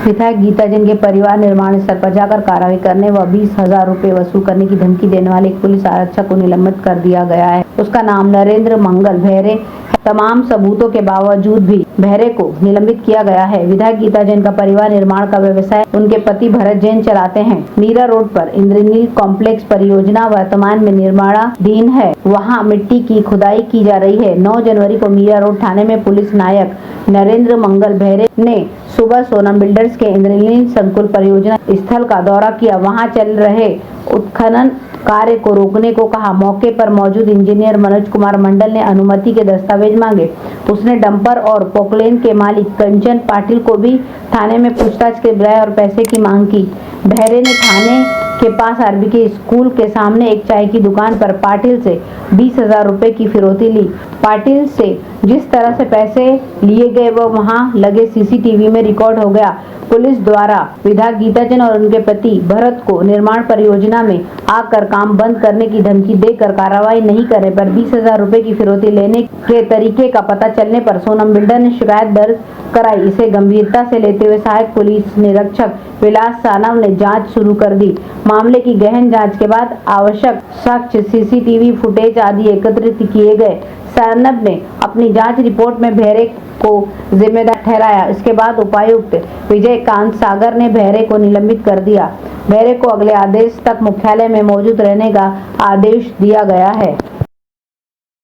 विधायक गीता जैन के परिवार निर्माण स्थल पर जाकर कार्रवाई करने व 20,000 रुपए वसूल करने की धमकी देने वाले एक पुलिस आरक्षक को निलंबित कर दिया गया है। उसका नाम नरेंद्र मंगल भैरे। तमाम सबूतों के बावजूद भी भैरे को निलंबित किया गया है। विधायक गीता जैन का परिवार निर्माण का व्यवसाय उनके पति भरत जैन चलाते हैं। मीरा रोड पर इंद्रनील कॉम्प्लेक्स परियोजना वर्तमान में निर्माणाधीन है। वहां मिट्टी की खुदाई की जा रही है। 9 जनवरी को मीरा रोड थाने में पुलिस नायक नरेंद्र मंगल भैरे ने सुबह सोनम बिल्डर्स के इंद्रनील संकुल परियोजना स्थल का दौरा किया। वहां चल रहे उत्खनन कार्य को रोकने को कहा। मौके पर मौजूद इंजीनियर मनोज कुमार मंडल ने अनुमति के दस्तावेज मांगे। उसने डंपर और पोकलेन के मालिक कंचन पाटिल को भी थाने में पूछताछ के बजाय और पैसे की मांग की। भैरे ने थाने के पास आरबीके स्कूल के सामने एक चाय की दुकान पर पाटिल से 20,000 रुपए की फिरौती ली। पाटिल से जिस तरह से पैसे लिए गए वो वहां लगे सीसीटीवी में रिकॉर्ड हो गया। पुलिस द्वारा विधायक गीता जैन और उनके पति भरत को निर्माण परियोजना में आकर काम बंद करने की धमकी देकर कार्रवाई नहीं करने पर 20,000 रुपए की फिरौती लेने के तरीके का पता चलने पर सोनम बिल्डर ने शिकायत दर्ज कराई। इसे गंभीरता से लेते हुए सहायक पुलिस निरीक्षक विलास सानव ने जांच शुरू कर दी। मामले की गहन जांच के बाद आवश्यक साक्ष्य सीसीटीवी फुटेज आदि एकत्रित किए गए। सानव ने अपनी जांच रिपोर्ट में भैरे को जिम्मेदार ठहराया। इसके बाद उपायुक्त विजय कांत सागर ने भैरे को निलंबित कर दिया। भैरे को अगले आदेश तक मुख्यालय में मौजूद रहने का आदेश दिया गया है।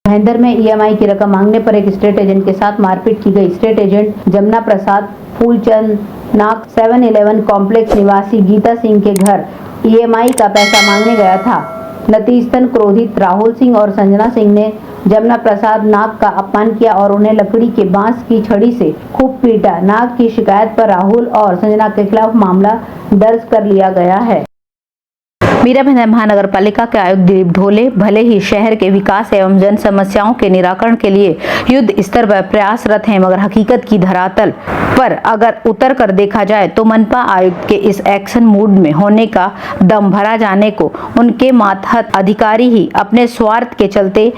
महेंद्र में ईएमआई की रकम मांगने पर एक स्टेट एजेंट के साथ मारपीट की गई। स्टेट एजेंट जमुना प्रसाद फूलचंद नाग 7-11 कॉम्प्लेक्स निवासी गीता सिंह के घर ईएमआई का पैसा मांगने गया था। नतीजतन क्रोधित राहुल सिंह और संजना सिंह ने जमुना प्रसाद नाग का अपमान किया और उन्हें लकड़ी के बांस की छड़ी से खूब पीटा। नाग की शिकायत पर राहुल और संजना के खिलाफ मामला दर्ज कर लिया गया है। मीरा महानगर पालिका के आयुक्त दिलीप ढोले भले ही शहर के विकास एवं जन समस्याओं के निराकरण के लिए युद्ध स्तर पर प्रयासरत हैं, मगर हकीकत की धरातल पर अगर उतर कर देखा जाए तो मनपा आयुक्त के इस एक्शन मूड में होने का दम भरा जाने को उनके मातहत अधिकारी ही अपने स्वार्थ के चलते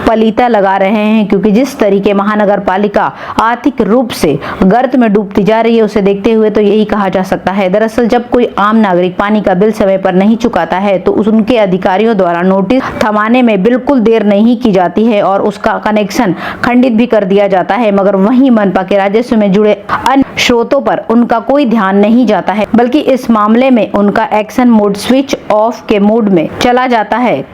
पलीता लगा रहे हैं। क्योंकि जिस तरीके महानगर पालिका आर्थिक रूप से गर्त में डूबती जा रही है उसे देखते हुए तो यही कहा जा सकता है। दरअसल जब कोई आम नागरिक पानी का बिल समय पर नहीं चुकाता है तो उनके अधिकारियों द्वारा नोटिस थमाने में बिल्कुल देर नहीं की जाती है और उसका कनेक्शन खंडित भी कर दिया जाता है। मगर वहीं मनपा के राजस्व में जुड़े अन्य स्रोतों पर उनका कोई ध्यान नहीं जाता है, बल्कि इस मामले में उनका एक्शन मोड स्विच ऑफ के मोड में चला जाता है।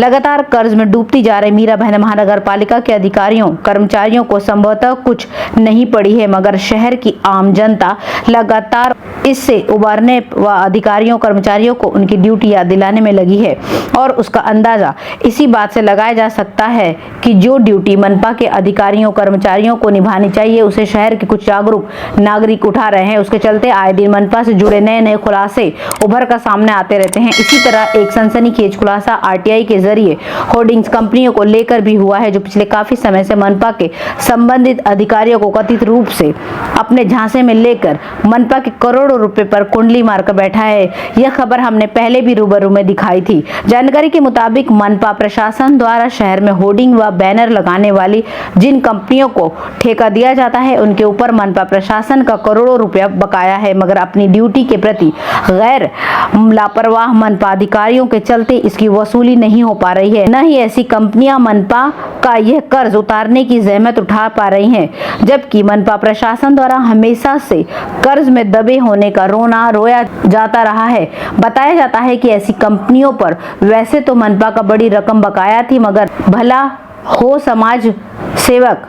लगातार कर्ज में डूबती जा रही मीरा महानगर पालिका के अधिकारियों कर्मचारियों को संभवतः कुछ नहीं पड़ी है, मगर शहर की आम जनता लगातार इससे उबारने व अधिकारियों कर्मचारियों को उनकी ड्यूटी याद दिलाने में लगी है। और उसका अंदाजा इसी बात से लगाया जा सकता है कि जो ड्यूटी मनपा के अधिकारियों कर्मचारियों को निभानी चाहिए उसे शहर के कुछ जागरूक नागरिक उठा रहे हैं। उसके चलते आए दिन मनपा से जुड़े नए नए खुलासे उभर कर सामने आते रहते हैं। इसी तरह एक सनसनीखेज खुलासा आरटीआई के जरिए होर्डिंग्स कंपनियों को लेकर भी हुआ है, जो पिछले काफी समय से मनपा के संबंधित अधिकारियों को कथित रूप से अपने झांसे में लेकर मनपा के करोड़ों रुपए पर कुंडली मारकर बैठा है। यह खबर हमने पहले भी रूबरू में दिखाई थी। जानकारी के मुताबिक मनपा प्रशासन द्वारा शहर में होर्डिंग व बैनर लगाने वाली जिन कंपनियों को ठेका दिया जाता है उनके ऊपर मनपा प्रशासन का करोड़ों रुपया बकाया है, मगर अपनी ड्यूटी के प्रति गैर लापरवाह मनपा अधिकारियों के चलते इसकी वसूली नहीं हो पा रही है। न ही ऐसी कंपनियां मनपा का यह कर्ज उतारने की जहमत उठा पा रही हैं, जबकि मनपा प्रशासन द्वारा हमेशा से कर्ज में दबे होने का रोया जाता रहा है। बताया जाता है कि ऐसी कंपनियों पर वैसे तो मनपा का बड़ी रकम बकाया थी, मगर भला हो समाज सेवक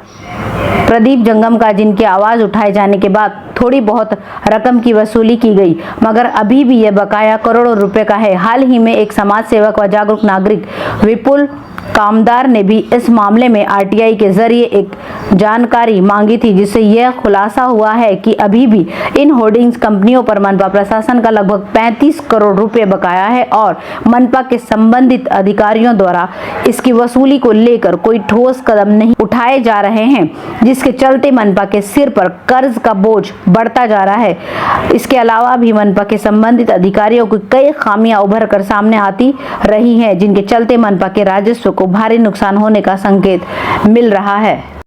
प्रदीप जंगम का जिनकी आवाज उठाए जाने के बाद थोड़ी बहुत रकम की वसूली की गई, मगर अभी भी यह बकाया करोड़ों रुपए का है। हाल ही में एक समाज सेवक व जागरूक नागरिक विपुल कामदार ने भी इस मामले में आरटीआई के जरिए एक जानकारी मांगी थी, जिससे यह खुलासा हुआ है कि अभी भी इन होर्डिंग्स कंपनियों पर मनपा प्रशासन का लगभग 35 करोड़ रुपए बकाया है और मनपा के संबंधित अधिकारियों द्वारा इसकी वसूली को लेकर कोई ठोस कदम नहीं उठाए जा रहे हैं, जिसके चलते मनपा के सिर पर कर्ज का बोझ बढ़ता जा रहा है। इसके अलावा भी मनपा के संबंधित अधिकारियों की कई खामियां उभर कर सामने आती रही हैं, जिनके चलते मनपा के राजस्व को भारी नुकसान होने का संकेत मिल रहा है।